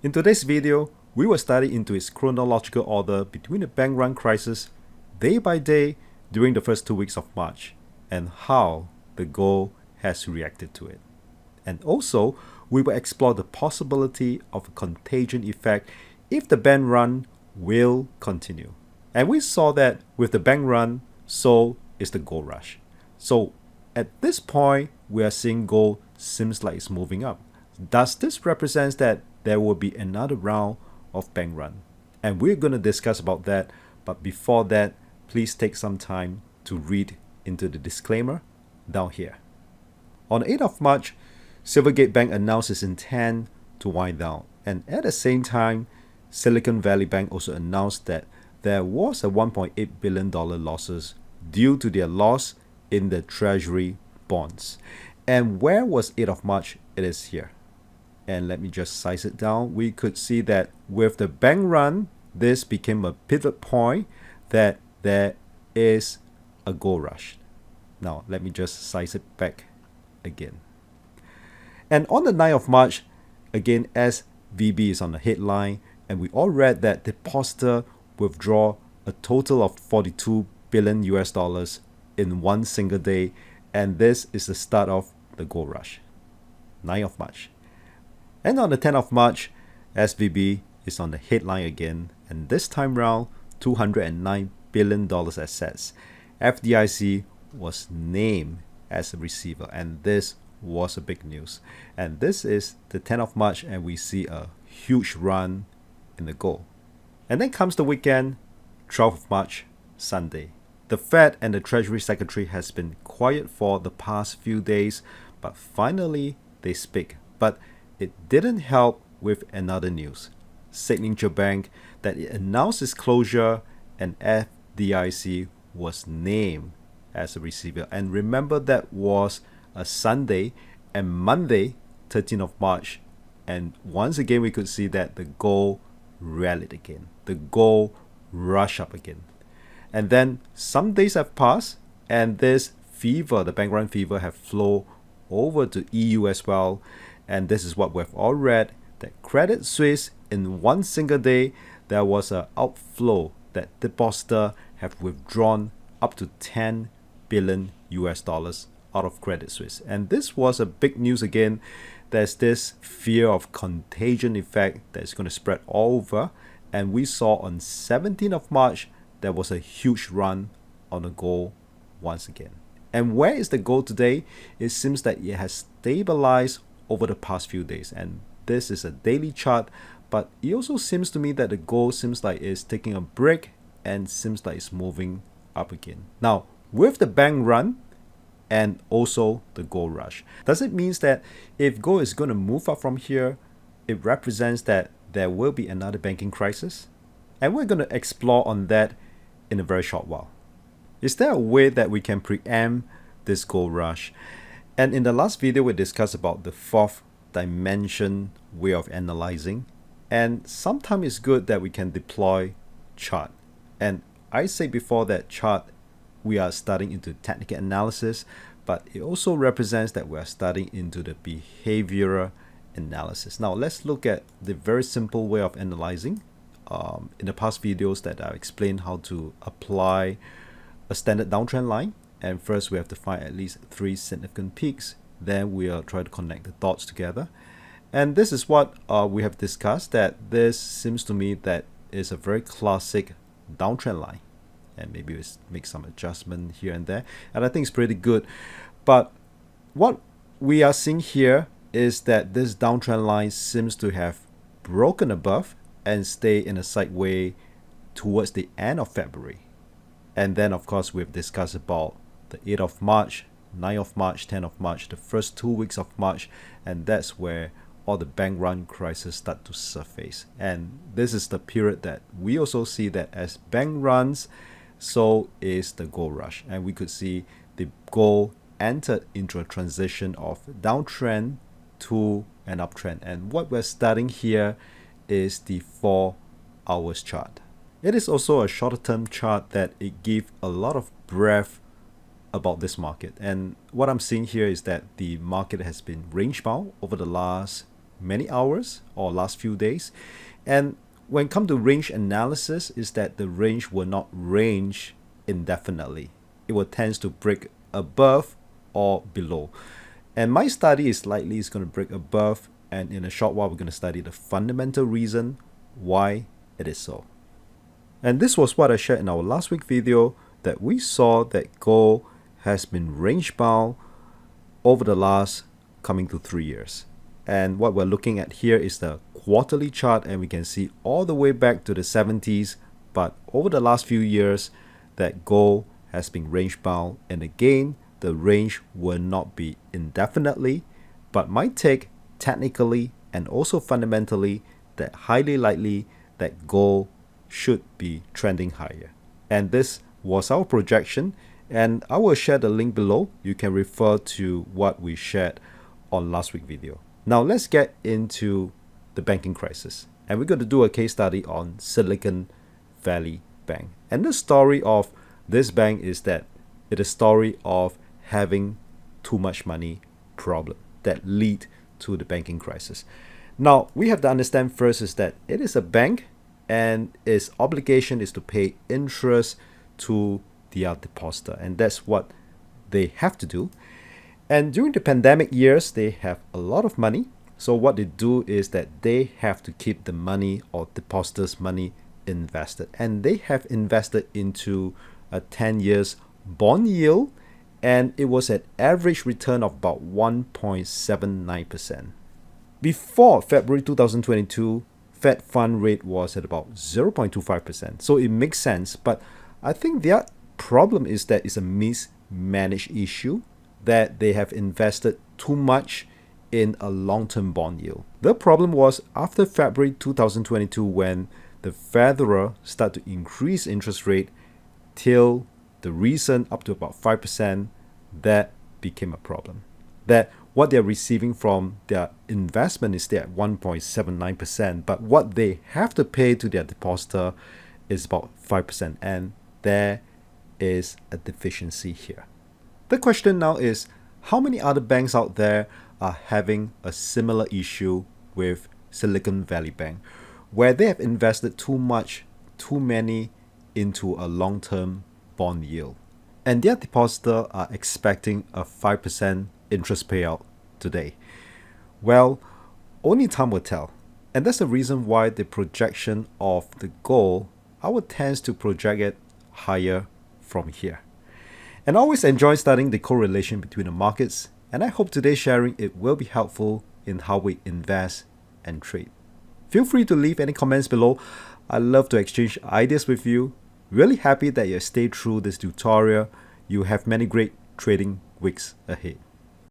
In today's video, we will study into its chronological order between the bank run crisis day by day during the first 2 weeks of March and how the gold has reacted to it. And also, we will explore the possibility of a contagion effect if the bank run will continue. And we saw that with the bank run, so is the gold rush. So at this point, we are seeing gold seems like it's moving up. Does this represent that there will be another round of bank run? And we're going to discuss about that. But before that, please take some time to read into the disclaimer down here. On the 8th of March, Silvergate Bank announced its intent to wind down. And at the same time, Silicon Valley Bank also announced that there was a $1.8 billion losses due to their loss in the treasury bonds. And where was 8th of March? It is here. And let me just size it down. We could see that with the bank run, this became a pivot point that there is a gold rush. Now, let me just size it back again. And on the 9th of March, again, SVB is on the headline, and we all read that depositor withdraw a total of 42 billion US dollars in one single day, and this is the start of the gold rush. 9th of March. And on the 10th of March, SVB is on the headline again, and this time round, $209 billion assets. FDIC was named as a receiver, and this was a big news. And this is the 10th of March, and we see a huge run in the gold. And then comes the weekend, 12th of March, Sunday. The Fed and the Treasury Secretary has been quiet for the past few days, but finally they speak. But it didn't help with another news. Signature Bank that it announced its closure, and FDIC was named as a receiver. And remember, that was a Sunday, and Monday, 13th of March. And once again, we could see that the gold rallied again. The gold rushed up again. And then some days have passed, and this fever, the bank run fever, have flowed over to EU as well. And this is what we've all read, that Credit Suisse, in one single day, there was an outflow that depositor have withdrawn up to 10 billion US dollars out of Credit Suisse. And this was a big news again. There's this fear of contagion effect that is going to spread all over. And we saw on 17th of March, there was a huge run on the gold once again. And where is the gold today? It seems that it has stabilized over the past few days. And this is a daily chart, but it also seems to me that the gold seems like it's taking a break and seems like it's moving up again. Now, with the bank run and also the gold rush, does it mean that if gold is going to move up from here, it represents that there will be another banking crisis? And we're going to explore on that in a very short while. Is there a way that we can preempt this gold rush? And in the last video, we discussed about the fourth dimension way of analyzing. And sometimes it's good that we can deploy chart. And I said before that chart, we are starting into technical analysis, but it also represents that we are starting into the behavioral analysis. Now, let's look at the very simple way of analyzing. In the past videos that I've explained how to apply a standard downtrend line. And first we have to find at least 3 significant peaks. Then we'll try to connect the dots together. And this is what we have discussed, that this seems to me that is a very classic downtrend line. And maybe we'll make some adjustment here and there. And I think it's pretty good. But what we are seeing here is that this downtrend line seems to have broken above and stay in a sideway towards the end of February. And then, of course, we've discussed about the 8th of March, 9th of March, 10th of March, the first 2 weeks of March, and that's where all the bank run crisis start to surface. And this is the period that we also see that as bank runs, so is the gold rush. And we could see the gold entered into a transition of downtrend to an uptrend. And what we're studying here is the 4 hours chart. It is also a shorter term chart that it gives a lot of breadth about this market. And what I'm seeing here is that the market has been range bound over the last many hours or last few days. And when it comes to range analysis, is that the range will not range indefinitely. It will tend to break above or below. And my study is likely is going to break above, and in a short while we're going to study the fundamental reason why it is so. And this was what I shared in our last week video, that we saw that gold has been range bound over the last coming to 3 years. And what we're looking at here is the quarterly chart, and we can see all the way back to the 70s, but over the last few years that gold has been range bound. And again, the range will not be indefinitely, but might take technically and also fundamentally that highly likely that gold should be trending higher. And this was our projection, and I will share the link below. You can refer to what we shared on last week's video. Now let's get into the banking crisis, and we're going to do a case study on Silicon Valley Bank. And the story of this bank is that it is a story of having too much money problem that lead to the banking crisis. Now we have to understand first is that it is a bank, and its obligation is to pay interest to their depositor, and that's what they have to do. And during the pandemic years, they have a lot of money. So what they do is that they have to keep the money or depositors' money invested, and they have invested into a 10 years bond yield, and it was an average return of about 1.79%. Before February 2022, Fed fund rate was at about 0.25%. So it makes sense, but I think their problem is that it's a mismanaged issue, that they have invested too much in a long-term bond yield. The problem was after February 2022, when the Federal started to increase interest rate till the recent up to about 5%, that became a problem. That what they're receiving from their investment is there at 1.79%, but what they have to pay to their depositor is about 5%, and there is a deficiency here. The question now is, how many other banks out there are having a similar issue with Silicon Valley Bank, where they have invested too many into a long-term bond yield, and their depositor are expecting a 5% interest payout today? Well, only time will tell. And that's the reason why the projection of the gold, I would tend to project it higher from here. And I always enjoy studying the correlation between the markets, and I hope today's sharing it will be helpful in how we invest and trade. Feel free to leave any comments below. I love to exchange ideas with you. Really happy that you stayed through this tutorial. You have many great trading weeks ahead.